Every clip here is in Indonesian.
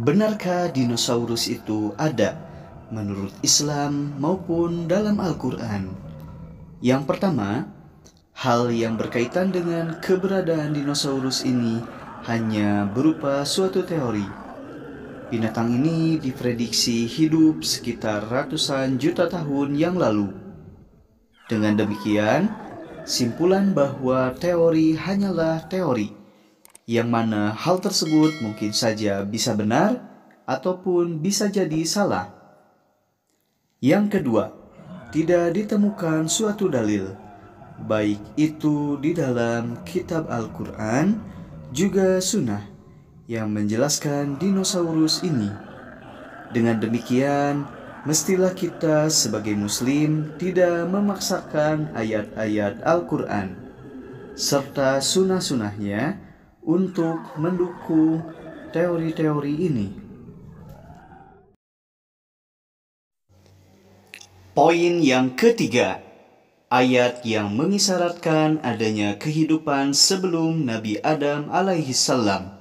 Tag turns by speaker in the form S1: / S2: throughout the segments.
S1: Benarkah dinosaurus itu ada menurut Islam maupun dalam Al-Quran? Yang pertama, hal yang berkaitan dengan keberadaan dinosaurus ini hanya berupa suatu teori. Binatang ini diprediksi hidup sekitar ratusan juta tahun yang lalu. Dengan demikian, simpulan bahwa teori hanyalah teori, yang mana hal tersebut mungkin saja bisa benar ataupun bisa jadi salah. Yang kedua, tidak ditemukan suatu dalil, baik itu di dalam kitab Al-Quran juga sunnah, yang menjelaskan dinosaurus ini. Dengan demikian, mestilah kita sebagai muslim tidak memaksakan ayat-ayat Al-Quran serta sunnah-sunnahnya untuk mendukung teori-teori ini. Poin yang ketiga, ayat yang mengisyaratkan adanya kehidupan sebelum Nabi Adam alaihissalam.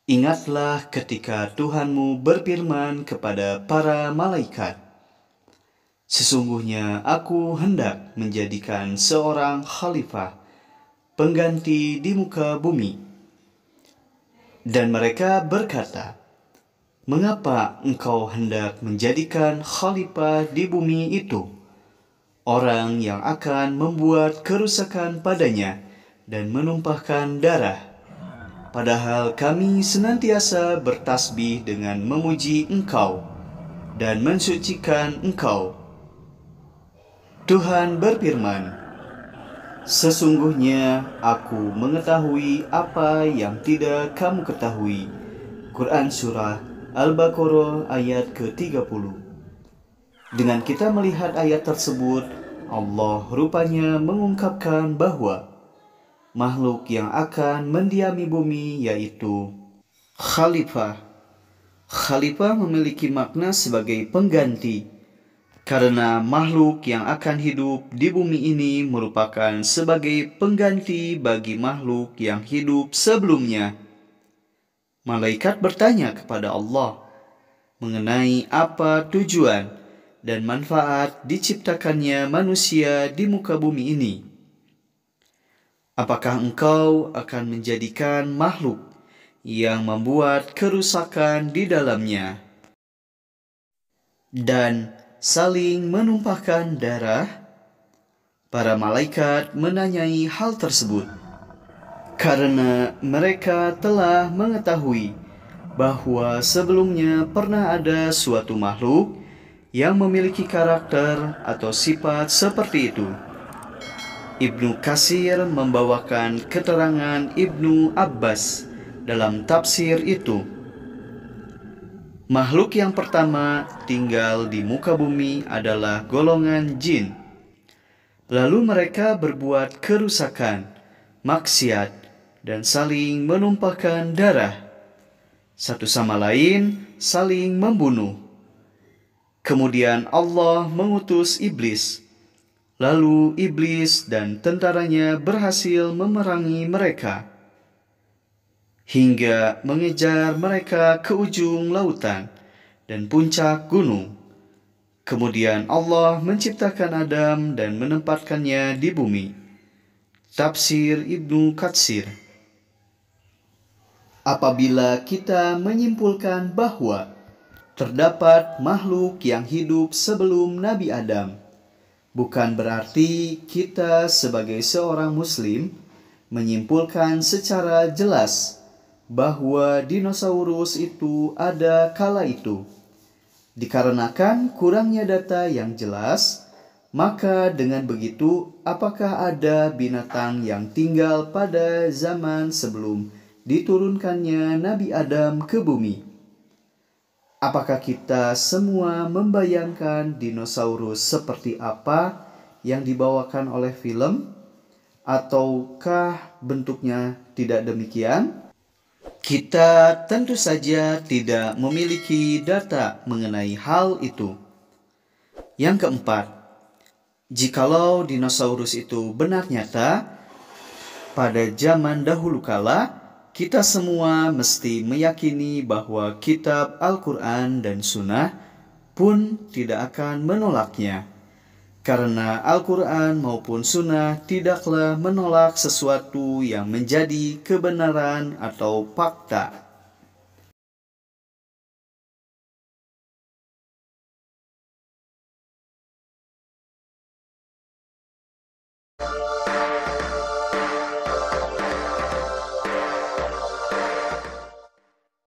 S1: Ingatlah ketika Tuhanmu berfirman kepada para malaikat, "Sesungguhnya aku hendak menjadikan seorang khalifah, pengganti di muka bumi." Dan mereka berkata, "Mengapa engkau hendak menjadikan khalifah di bumi itu? Orang yang akan membuat kerusakan padanya dan menumpahkan darah. Padahal kami senantiasa bertasbih dengan memuji engkau dan mensucikan engkau." Tuhan berfirman, "Sesungguhnya aku mengetahui apa yang tidak kamu ketahui." Quran Surah Al-Baqarah ayat ke-30. Dengan kita melihat ayat tersebut, Allah rupanya mengungkapkan bahwa makhluk yang akan mendiami bumi yaitu khalifah. Khalifah memiliki makna sebagai pengganti, karena makhluk yang akan hidup di bumi ini merupakan sebagai pengganti bagi makhluk yang hidup sebelumnya. Malaikat bertanya kepada Allah mengenai apa tujuan dan manfaat diciptakannya manusia di muka bumi ini. "Apakah engkau akan menjadikan makhluk yang membuat kerusakan di dalamnya dan saling menumpahkan darah?" Para malaikat menanyai hal tersebut karena mereka telah mengetahui bahwa sebelumnya pernah ada suatu makhluk yang memiliki karakter atau sifat seperti itu. Ibnu Katsir membawakan keterangan Ibnu Abbas dalam tafsir itu. Makhluk yang pertama tinggal di muka bumi adalah golongan jin. Lalu mereka berbuat kerusakan, maksiat, dan saling menumpahkan darah. Satu sama lain saling membunuh. Kemudian Allah mengutus iblis. Lalu iblis dan tentaranya berhasil memerangi mereka hingga mengejar mereka ke ujung lautan dan puncak gunung. Kemudian Allah menciptakan Adam dan menempatkannya di bumi. Tafsir Ibnu Katsir. Apabila kita menyimpulkan bahwa terdapat makhluk yang hidup sebelum Nabi Adam, bukan berarti kita sebagai seorang muslim menyimpulkan secara jelas bahwa dinosaurus itu ada kala itu. Dikarenakan kurangnya data yang jelas, maka dengan begitu apakah ada binatang yang tinggal pada zaman sebelum diturunkannya Nabi Adam ke bumi? Apakah kita semua membayangkan dinosaurus seperti apa yang dibawakan oleh film? Ataukah bentuknya tidak demikian? Kita tentu saja tidak memiliki data mengenai hal itu. Yang keempat, jikalau dinosaurus itu benar nyata pada zaman dahulu kala, kita semua mesti meyakini bahwa kitab Al-Quran dan Sunnah pun tidak akan menolaknya. Karena Al-Quran maupun Sunnah tidaklah menolak sesuatu yang menjadi kebenaran atau fakta.